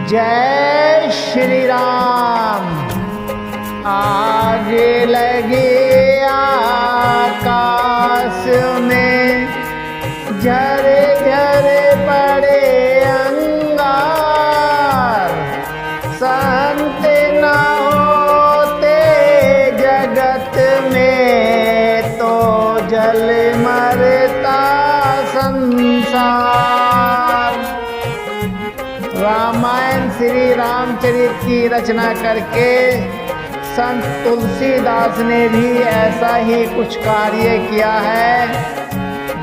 जय श्री राम। आग लगे आकाश में, झरे झरे पड़े अंगार। संत न होते जगत में, तो जल मरता संसार। रामायण श्री रामचरित की रचना करके संत तुलसीदास ने भी ऐसा ही कुछ कार्य किया है,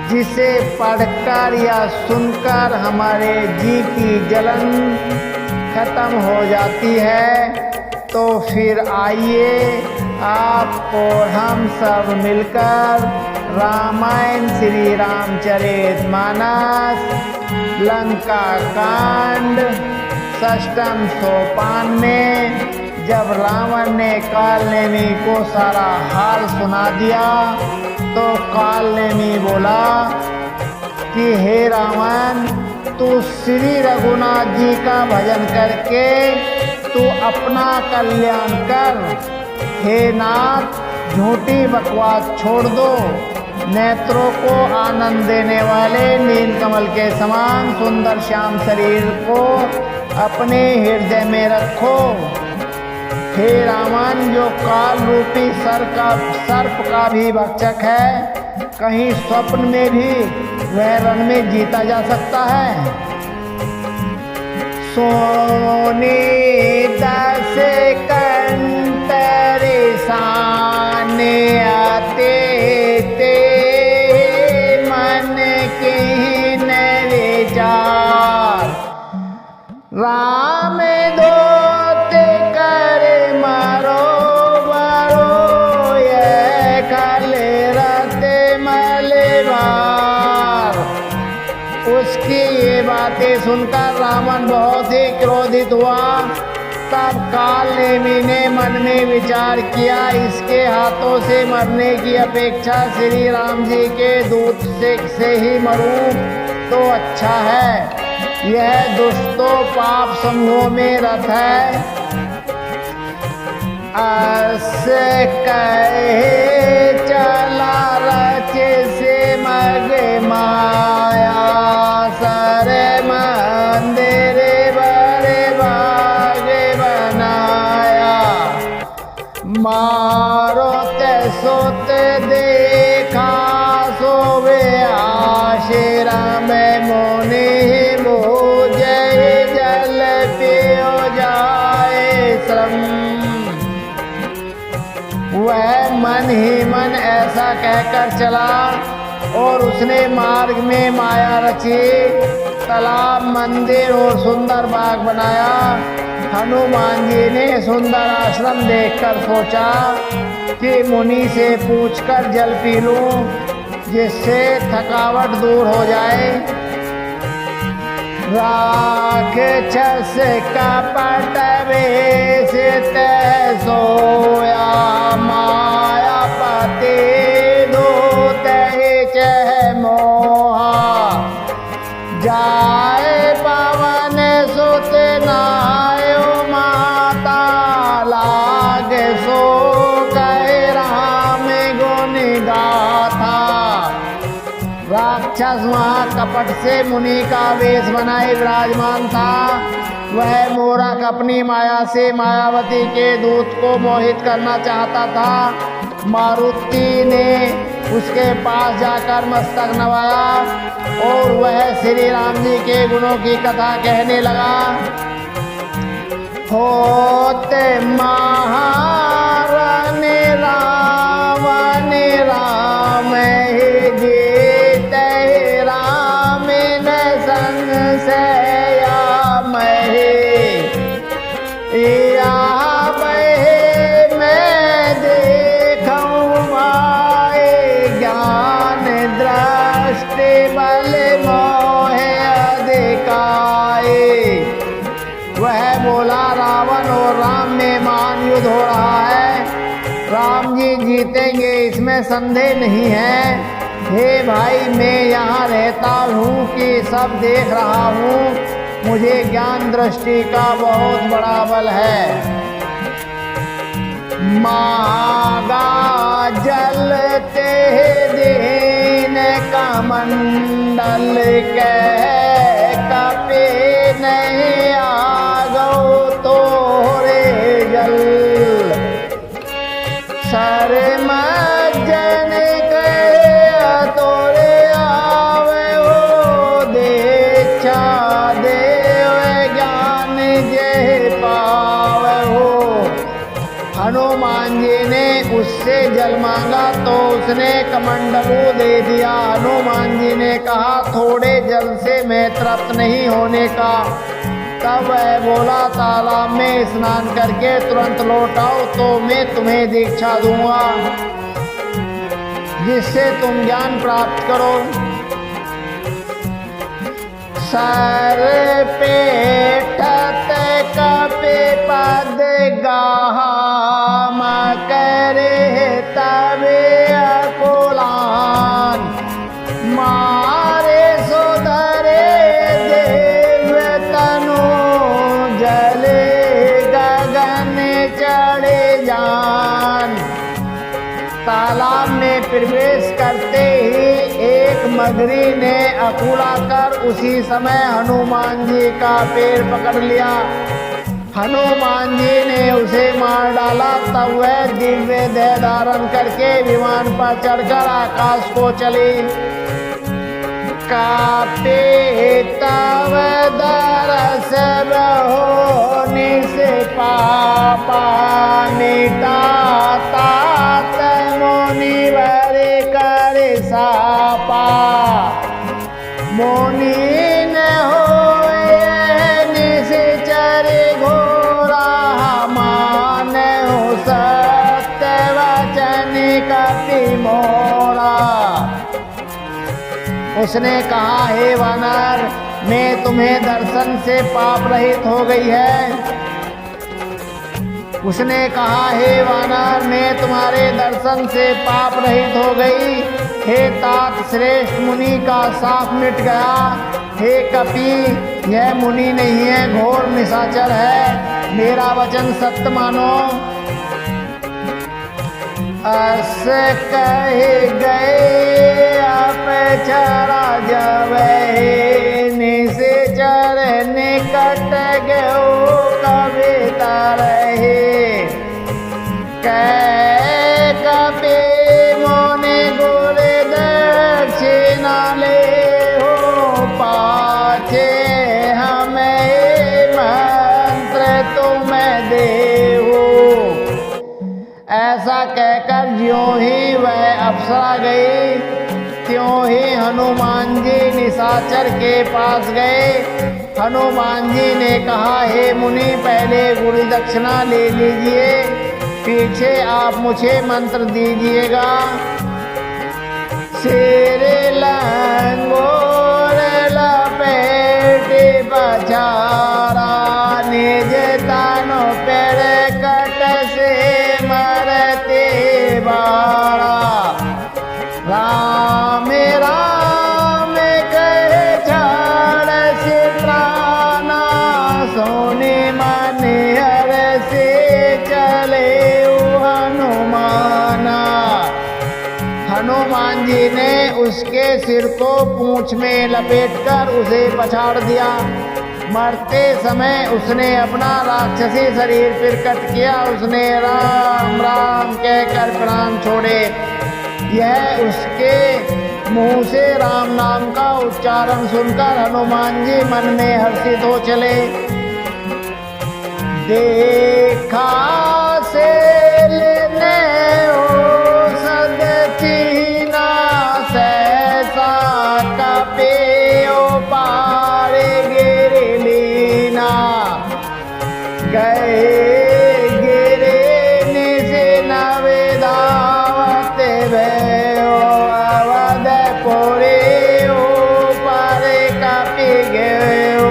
जिसे पढ़कर या सुनकर हमारे जी की जलन खत्म हो जाती है। तो फिर आइए आपको हम सब मिलकर रामायण श्री रामचरितमानस लंका कांड 6ठम सोपान में जब रावण ने कालनेमी को सारा हाल सुना दिया, तो कालनेमी बोला कि हे रावण, तू श्री रघुनाथ जी का भजन करके तू अपना कल्याण कर। हे नाथ, झूठी बकवास छोड़ दो। नेत्रों को आनंद देने वाले नीलकमल के समान सुंदर श्याम शरीर को अपने हृदय में रखो। हे रावण, जो काल रूपी सर्प का भी भक्षक है, कहीं स्वप्न में भी वह रण में जीता जा सकता है। सोने 10 कंतरे साने आते ते, मन के विचार। राम दोत कर मारो बरो, ये खल रते मलबार। उसकी ये बातें सुनकर रावण बहुत ही क्रोधित हुआ। तब कालनेमी ने मन में विचार किया, इसके हाथों से मरने की अपेक्षा श्री राम जी के दूत से ही मरूं तो अच्छा है। यह दुष्टों पाप समूह में रत है। अस कहे चला रच से मग माया, सर मंदिर बड़े बाग बनाया। मारो ते सोत देखा, सोवे आश्रम मुनि मुझे जल पियो जाए श्रम। वह मन ही मन ऐसा कहकर चला और उसने मार्ग में माया रची, तालाब, मंदिर और सुंदर बाग बनाया। हनुमान जी ने सुंदर आश्रम देखकर सोचा कि मुनि से पूछकर जल पी लूं, जिससे थकावट दूर हो जाए। राक्षस कपट वेश सोया, मायापति दूत चह मोहा। जाए पवन सुत नायो माता, लाग सो कहे राम गुण गाथा। राक्षस वहाँ कपट से मुनि का वेश बनाए विराजमान था। वह मूरख अपनी माया से मायावती के दूत को मोहित करना चाहता था। मारुति ने उसके पास जाकर मस्तक नवाया और वह श्री राम जी के गुणों की कथा कहने लगा। होते महारान रावण राम ही जीत, राम न संशया महे। या मैं देखूं माए, ज्ञान दृष्टि बल मोहे अधिकाए। वह बोला, रावण और राम में मान युद्ध हो रहा है। राम जी जीतेंगे, इसमें संदेह नहीं है। हे भाई, मैं यहाँ रहता हूँ कि सब देख रहा हूँ। मुझे ज्ञान दृष्टि का बहुत बड़ा बल है। मागा जलते दीन का मंडल के कपे नहीं आगो तोरे जल सर मज्जन के तोरे आवे हो देच्छा देव ज्ञान जे पावे हो। हनुमान जी ने उससे जल मांगा तो उसने कमंडलू दे दिया। हनुमान जी ने कहा थोड़े जल से मैं तृप्त नहीं होने का। तब वह बोला तालाब में स्नान करके तुरंत लौट आओ तो मैं तुम्हें दीक्षा दूंगा जिससे तुम ज्ञान प्राप्त करो। सर पे ठत कपे पद गाम करे तबे अकुलान मारे सुधरे देव तनु जले गगन चढ़े जान। तालाब में प्रवेश करते ही एक मगरी ने अकुला कर उसी समय हनुमान जी का पैर पकड़ लिया। हनुमान जी ने उसे मार डाला। तब वह दिव्य देह धारण करके विमान पर चढ़कर आकाश को चली। कापे तव दरस हो निस पापा मिटा तात मुनि बरे कर सापा। मुनि न होए निश्चर घोरा मान हो सत्य वचन कपि मोरा। उसने कहा हे वानर मैं तुम्हें दर्शन से पाप रहित हो गई है। उसने कहा हे वानर मैं तुम्हारे दर्शन से पाप रहित हो गई। हे तात श्रेष्ठ मुनि का साप मिट गया। हे कपि यह मुनि नहीं है घोर निशाचर है। मेरा वचन सत्य मानो। अस कहे गए अपचरा जवे निश्चर निकट गयो कविता रहे। कपि मुनि गुर दक्षिणा ले हो पाछे हमें मंत्र तुम्हें देहु। ऐसा कहकर ज्यों ही वह अप्सरा गई त्यों ही हनुमान जी निशाचर के पास गए। हनुमान जी ने कहा हे मुनि पहले गुरु दक्षिणा ले लीजिए पीछे आप मुझे मंत्र दीजिएगा। सिर लंगोर लपेट बचारा निज तनु पर कट से मरते बारा। राम राम कहे छाड़ से प्राणा सोने मन हर से चले हनुमाना। हनुमान जी ने उसके सिर को पूंछ में लपेटकर उसे पछाड़ दिया। मरते समय उसने अपना राक्षसी शरीर फिर कट किया। उसने राम राम कहकर प्राण छोड़े। यह उसके मुंह से राम नाम का उच्चारण सुनकर हनुमान जी मन में हर्षित हो चले। देखा से लेने औषध चीना सहसा कपे पार गिर लीना। गए गिरे निश नवे दावत भयो अवधपुरे पार कपि गयो।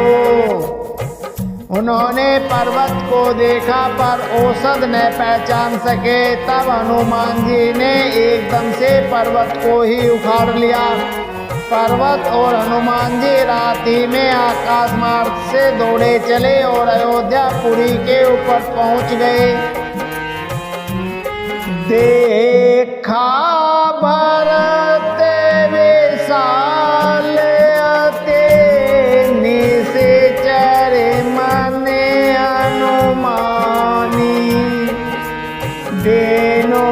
उन्होंने पर्वत को देखा पर औषध न पहचान सके। तब हनुमान जी ने एकदम से पर्वत को ही उखाड़ लिया। पर्वत और हनुमान जी रात ही में आकाश मार्ग से दौड़े चले और अयोध्यापुरी के ऊपर पहुंच गए। देखा भरत विशाल अति निश्चर मन अनुमानी, देनो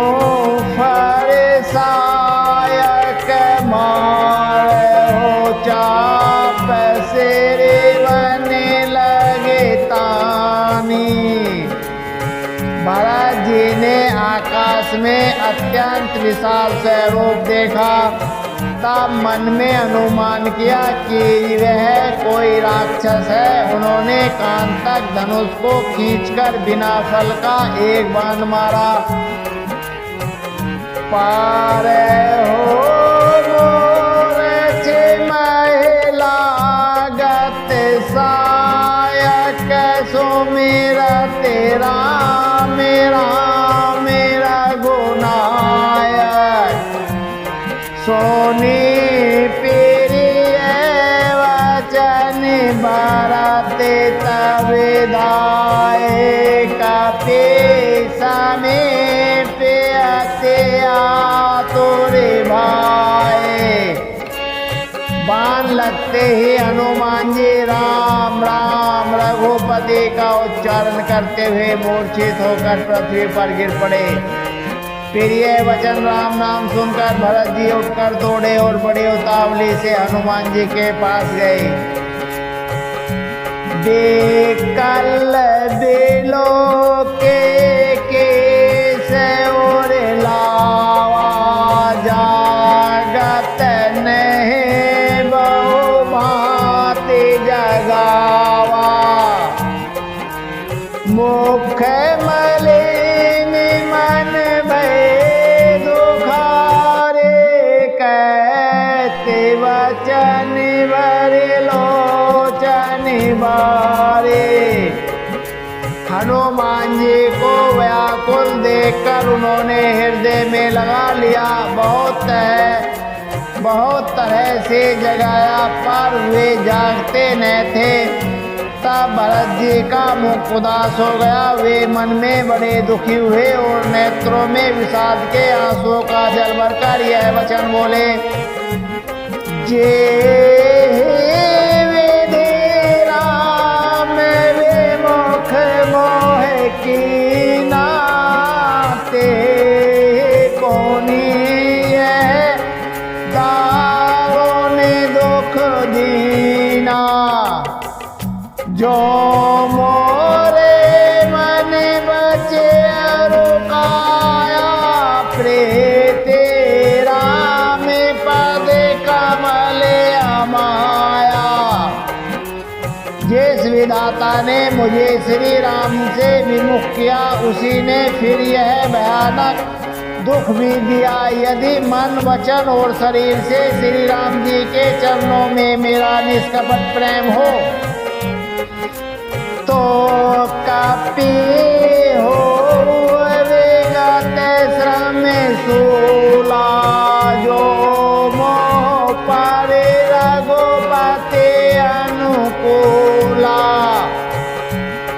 फरसायक मारो चाप सिर बने लगे तानी। भरत जी ने आकाश में अत्यंत विशाल स्वरूप देखा, तब मन में अनुमान किया कि वह कोई राक्षस है। उन्होंने कान तक धनुष को खींचकर बिना फल का एक बाण मारा। पार हो मोर महिला गत सायक सुमिर तेरा मेरा मेरा गुनायक, सोनी प्रिय वचन भरत तब दाए, कपि समीप अति आतुर भाए। बाण लगते ही हनुमान जी राम राम रघुपति का उच्चारण करते हुए मूर्छित होकर पृथ्वी पर गिर पड़े। प्रिय वचन राम नाम सुनकर भरत जी उठकर दौड़े और बड़ी उतावली से हनुमान जी के पास गए। बेकल बिलो के केस और लावा, जागत नहीं बहु भांति जगावा। मुख मलिन मन भय दुखारे, कहते वचन भरे लोचन बारे। हनुमान जी को व्याकुल देखकर उन्होंने हृदय में लगा लिया। बहुत तरह से जगाया पर वे जागते न थे। तब भरत जी का मुख उदास हो गया। वे मन में बड़े दुखी हुए और नेत्रों में विषाद के आंसुओं का जल भरकर यह वचन बोले। जे विधि राम विमुख मोह कीना, ते कोनी यह दारुण दुख दीना। जो मोरे मन बचे रुकाया, प्रीत राम पद कमल अमाया। जिस विधाता ने मुझे श्री राम से विमुख किया, उसी ने फिर यह भयानक दुख भी दिया। यदि मन वचन और शरीर से श्री राम जी के चरणों में मेरा निष्कपट प्रेम हो, तो कपि हो विगत श्रम शूला। जो मोह पर रघुपति अनुकूला,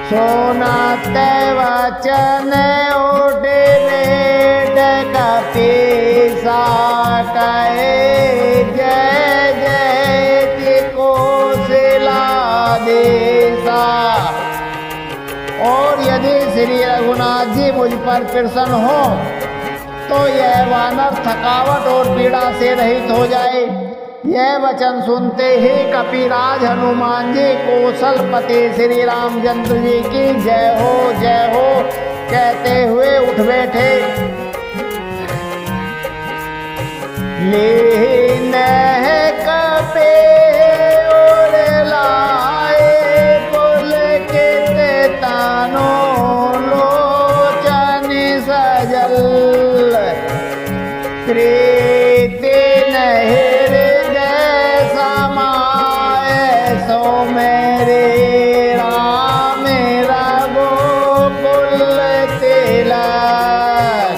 सुनत वचन उठ बैठ कपीसा। कहे जय जय कौशला देसा। और यदि श्री रघुनाथ जी मुझ पर प्रसन्न हो, तो यह वानर थकावट और पीड़ा से रहित हो जाए। यह वचन सुनते ही कपिराज हनुमान जी कौशलपति श्री रामचंद्र जी की जय हो कहते हुए उठ बैठे। लीन कपे और लाए, पुलकित तानो लोचन सजल। प्रीति हृदय समाए, सो मेरे राम रघुकुल तिलक।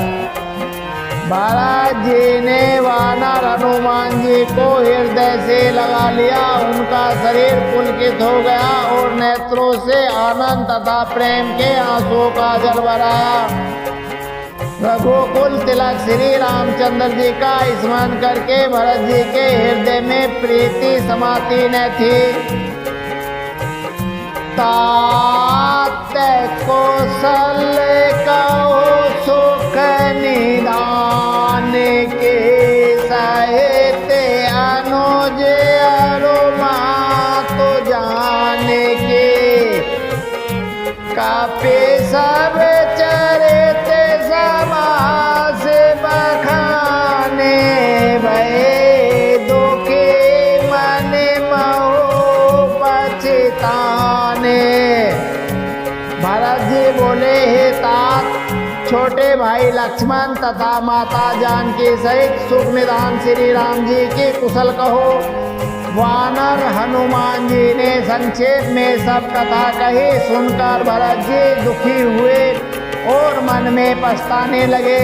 भरत जी ने वानर हनुमान जी को हृदय पुलकित हो गया और नेत्रों से आनंद तथा प्रेम के आंसुओं का जल बराया। रघुकुल तिलक श्री रामचंद्र जी का स्मरण करके भरत जी के हृदय में प्रीति समाती न थी। तात कौशल कहो सुख निदान के सहित अनुज अरुमा तो जाने के कापे सब चरित समास बखाने भय दुखी मन महो पछताने। भरत जी बोले, हे तात, छोटे भाई लक्ष्मण तथा माता जानकी सहित सुख निदान श्री राम जी की कुशल कहो। वानर हनुमान जी ने संक्षेप में सब कथा कही। सुनकर भरत जी दुखी हुए और मन में पछताने लगे।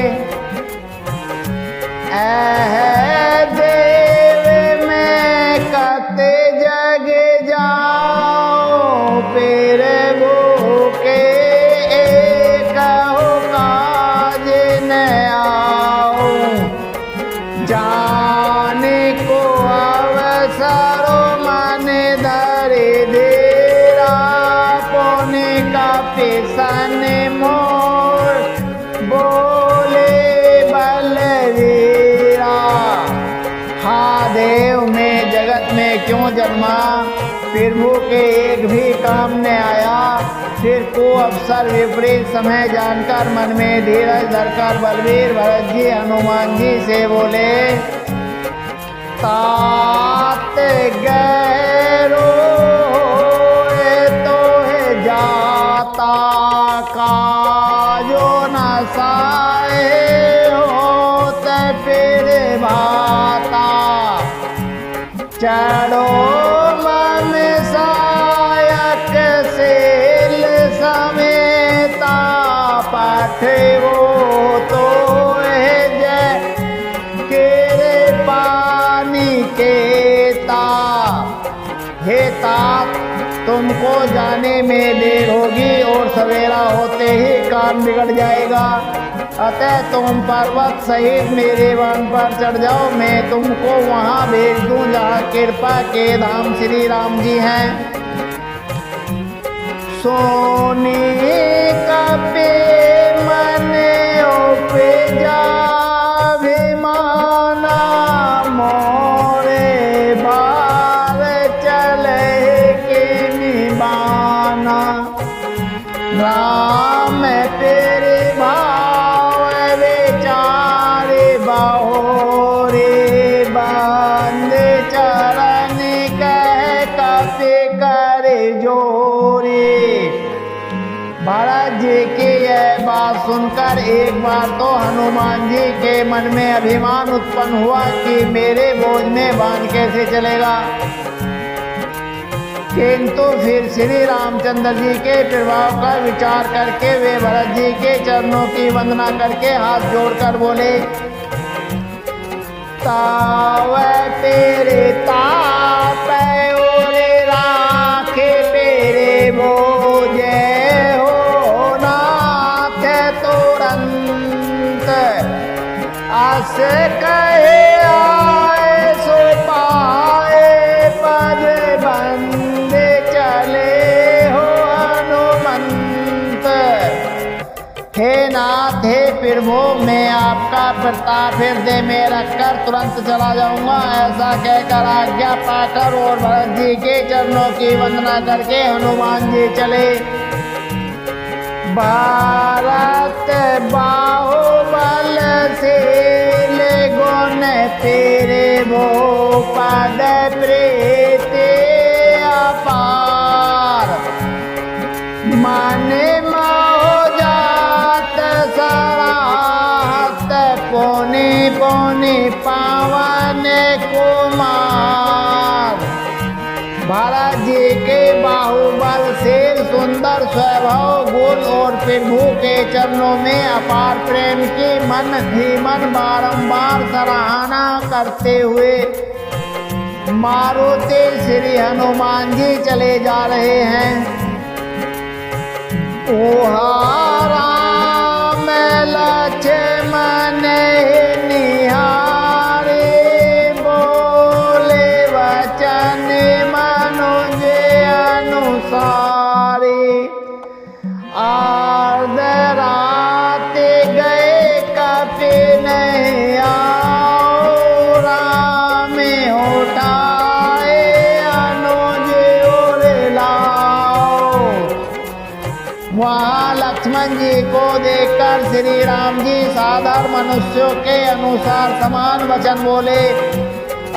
देव मैं कते जग जाओ फिर भूखे कहो काज न आओ। जाने को अवसरो मन धरे देरा पौने का पेशन मोर बोले बलवीरा। हा देव में जगत में क्यों जन्मा, प्रभु के एक भी काम न आया। फिर को अवसर विपरीत समय जानकर मन में धीरज धरकर बलवीर भरत जी हनुमान जी से बोले, तात गैरो तो है जाता काजो न साए होते फिर भाता। चढ़ो मन सायक सेल समेता पाठे वो तो है जय केरे पानी केता। हे तात, तुमको जाने में देर होगी और सवेरा होते ही काम बिगड़ जाएगा। अतः तुम पर्वत सहित मेरे वन पर चढ़ जाओ, मैं तुमको वहां भेज दूं जहाँ कृपा के धाम श्री राम जी हैं। सोनी कपे मन उपजा विमाना मोरे बार चले के निबाना। राम तेरे भाव विचारे बहोरे बंद चरण कह कपे करे जोरे। भरत जी की यह बात सुनकर एक बार तो हनुमान जी के मन में अभिमान उत्पन्न हुआ कि मेरे बोझ में बांध कैसे चलेगा। किंतु फिर श्री रामचंद्र जी के प्रभाव का विचार करके वे भरत जी के चरणों की वंदना करके हाथ जोड़कर बोले, ताव तेरे ताप ओरे राखे पेरे बोझे हो नाथ तुरंत। आस कहे आए सो पाए पद बंदे चले हो हनुमंत। हे नाथ, हे प्रभु, मैं आपका प्रताप हृदय में रखकर तुरंत चला जाऊंगा। ऐसा कहकर आज्ञा पाकर और भरत जी के चरणों की वंदना करके हनुमान जी चले। भारत बाहुबल से गुण तेरे वो पद प्रीति अपार। मन मोह जात सराहत पौने पौने पावन कुमार। भरत जी के बाहुबल से सुंदर स्वभाव गुण और प्रभु के चरणों में अपार प्रेम की मन बारंबार सराहना करते हुए मारुति श्री हनुमान जी चले जा रहे हैं। राम लक्ष्मण निहारे, बोले वचन मनुज अनुसारे। आर्ध रात गए कपि नहीं आओ, राम उठाए अनुज और लाओ। वहाँ लक्ष्मण जी को देखकर श्री राम जी साधारण मनुष्यों के अनुसार समान वचन बोले।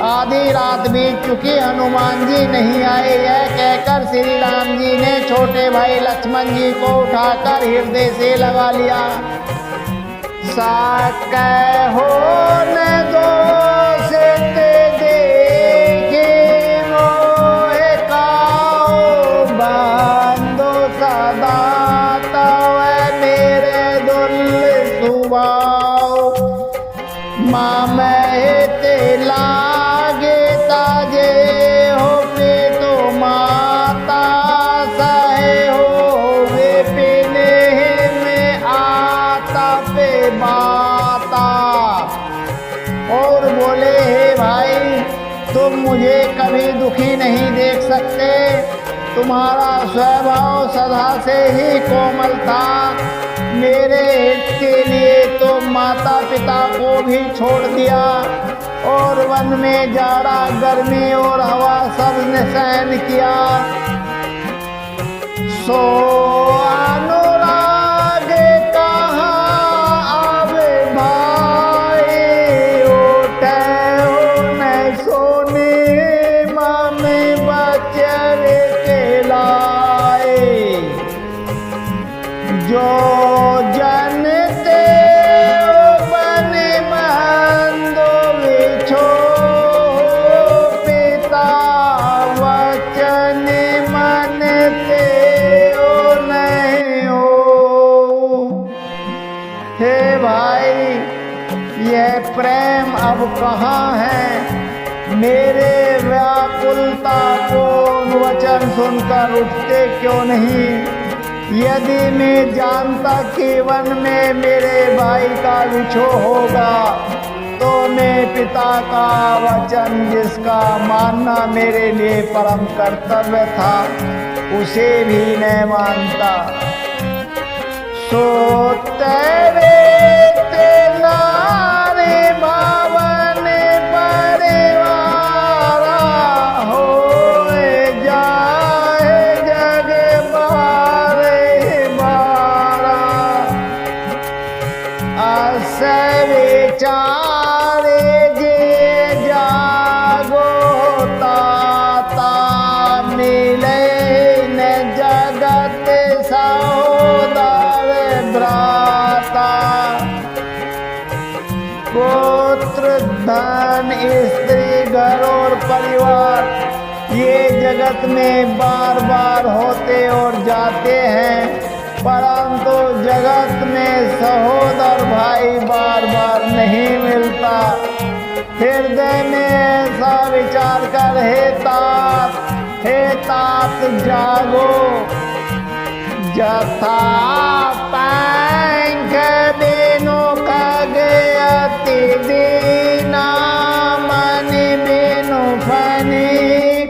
आधी रात बीत चुकी, हनुमान जी नहीं आए। यह कहकर श्री राम जी ने छोटे भाई लक्ष्मण जी को उठाकर हृदय से लगा लिया। साकहो न दोषित देखे, मोहे काओ बंधु सदा तव मेरे दुल सुभाव। मामहित लागे ताजे हो पितु माता, सहे हो विपिन में आता पे माता। और बोले, हे भाई, तुम मुझे कभी दुखी नहीं देख सकते। तुम्हारा स्वभाव सदा से ही कोमल था। मेरे हित के लिए तुम माता पिता को भी छोड़ दिया और वन में जाड़ा गर्मी और हवा सब ने सहन किया। सो अनुराग कहाँ आवे भाई, उठे हो न सोने मामे बचरे के लाए। जो जनते बन बंधु बिछो, पिता वचन मनते हो नहीं हो। हे भाई, यह प्रेम अब कहाँ है? मेरे व्याकुलता को वचन सुनकर उठते क्यों नहीं? यदि मैं जानता कि वन में मेरे भाई का विछोह होगा, तो मैं पिता का वचन जिसका मानना मेरे लिए परम कर्तव्य था, उसे भी न मानता। सो तेरे नारे भावन परिवारा, होए जाए जग बारे बारा। अस विचारे जे जागो ताता, मिले न जगत सहोदर भ्राता। पुत्र धन स्त्री घर और परिवार ये जगत में बार बार होते और जाते हैं, परंतु जगत में सहोदर भाई बार बार नहीं मिलता। हृदय में ऐसा विचार कर, हे तात जागो। जथा पंख बिनु खग अति दीना, मन बिनु फनी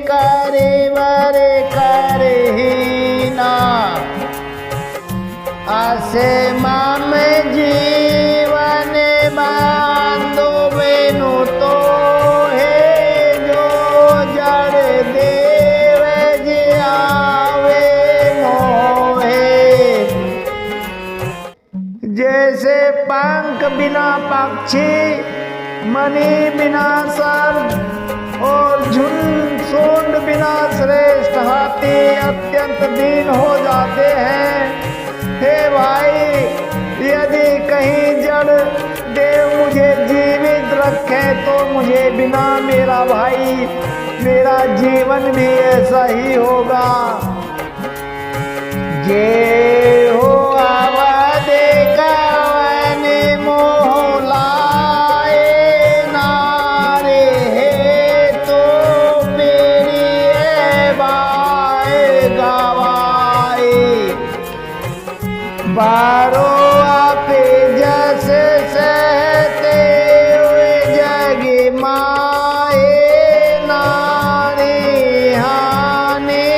करिवर करहीना। असे मम जीवन बंधु बिनु तो है, जो जड़ देव जियावे मोहे। जैसे पंख बिना पक्षी, मणि बिना सर और झुंड बिना श्रेष्ठ हाथी अत्यंत दीन हो जाते हैं। हे भाई, यदि कहीं जड़ देव मुझे जीवित रखे तो मुझे बिना मेरा भाई मेरा जीवन भी ऐसा ही होगा। जे हो आवाज कवन मोह लाए, नारे तो गवाए। बारो आप जस सहते हुए जग माए, नारी हानि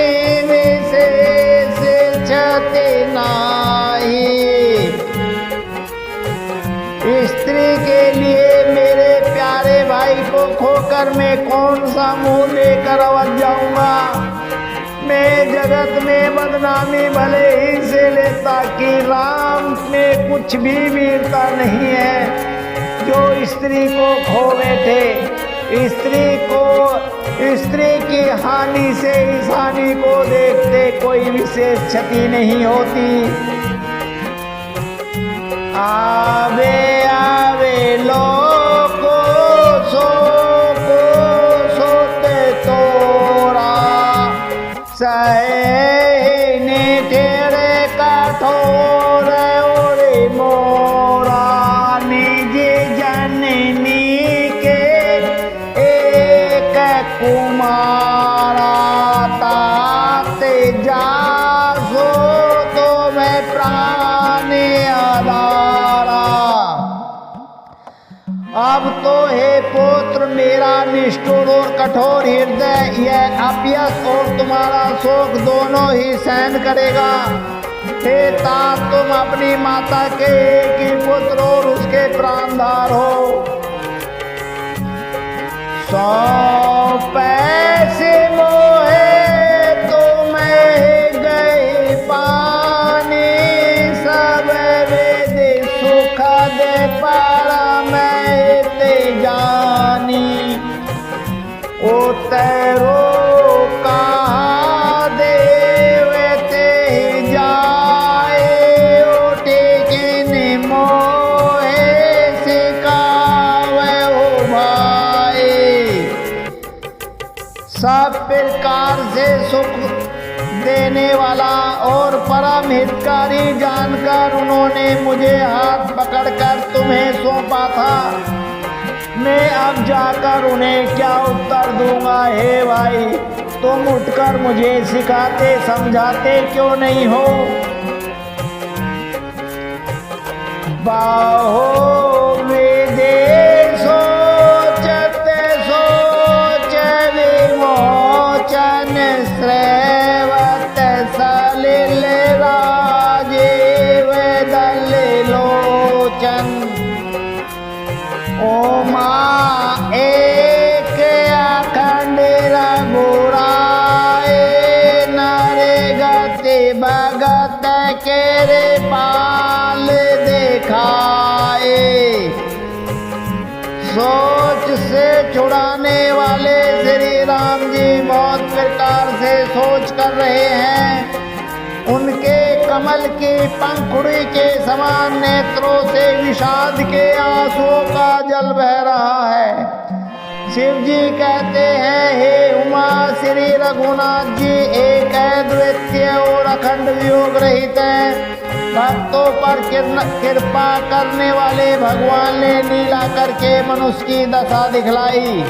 विशेष क्षति नाही। स्त्री के लिए मेरे प्यारे भाई को खोकर मैं कौन सा मुंह लेकर अवध जाऊंगा। मैं जगत में बदनामी भले ही से लेता कि राम में कुछ भी वीरता नहीं है। जो स्त्री को खो बैठे, स्त्री की हानि से इस हानि को देखते कोई विशेष क्षति नहीं होती। आवे आवे लोको सोको सोते तोरा, सहे तेरे कठोर ओरे मोरा। निज जननी के एक कुमारा, ताते जासो तो मैं प्राण आधारा। अब तो हे पुत्र मेरा निष्ठुर और कठोर हृदय यह अपयश और तुम्हारा शोक दोनों ही सहन करेगा। हे तात, तुम अपनी माता के एक ही पुत्र और उसके प्राणधार हो। 100 पैसे मोहे तुम्हें गए पानी, सब वेद सुख दे परम ते जानी। ओ तेरो कहा देवते जाए, उठे के मोहे सिखावे हो भाई। सब प्रकार से सुख देने वाला और परम हितकारी जानकर उन्होंने मुझे हाथ पकड़कर तुम्हें सौंपा था। मैं अब जाकर उन्हें क्या उत्तर दूंगा। हे भाई, तुम उठकर मुझे सिखाते समझाते क्यों नहीं हो। बाहो विदेश सोचत सोच विमोचन, श्रेवत सलिल राजीव दल लोचन। ओमा एक अखंड रघुराए, नरे गति भगत केरे पाल दिखाए। सोच से छुड़ाने वाले श्री राम जी बहुत प्रकार से सोच कर रहे हैं। उनके कमल की पंखुड़ी के समान नेत्रों से विषाद के आंसुओं का जल बह रहा है। शिव जी कहते हैं, हे उमा श्री रघुनाथ जी एक अद्वितीय और अखंड वियोग रहित हैं। भक्तों पर कृपा करने वाले भगवान ने लीला करके मनुष्य की दशा दिखलाई।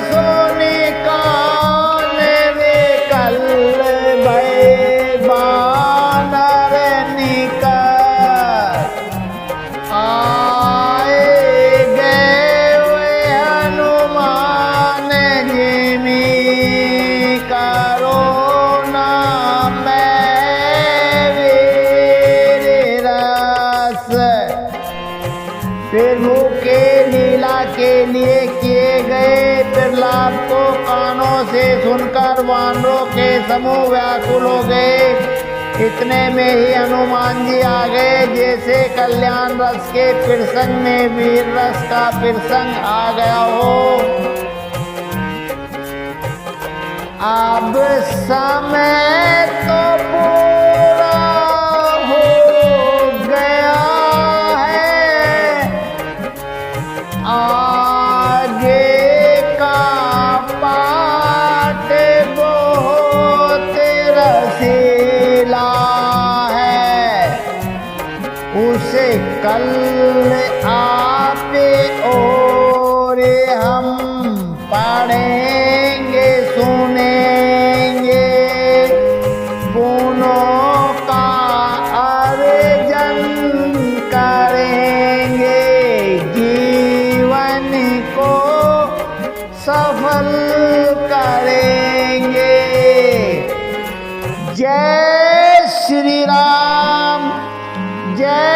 सोनी कान विकल भय बानर निकर, आए गए हनुमान जिमी करो ना मैं वीर रस। प्रभु के लीला के लिए किए गए प्रलाप को कानों से सुनकर वानरों के समूह व्याकुल हो गए। इतने में ही हनुमान जी आ गए, जैसे कल्याण रस के प्रसंग में वीर रस का प्रसंग आ गया हो। अब समय तो पूरा हो गया है, आगे का पाठ बहुत रसीला है। उसे कल आपे और हम पढ़ेंगे सुनेंगे, गुणों का अर्जन करेंगे, जीवन को सफल करेंगे। जय श्री राम, जय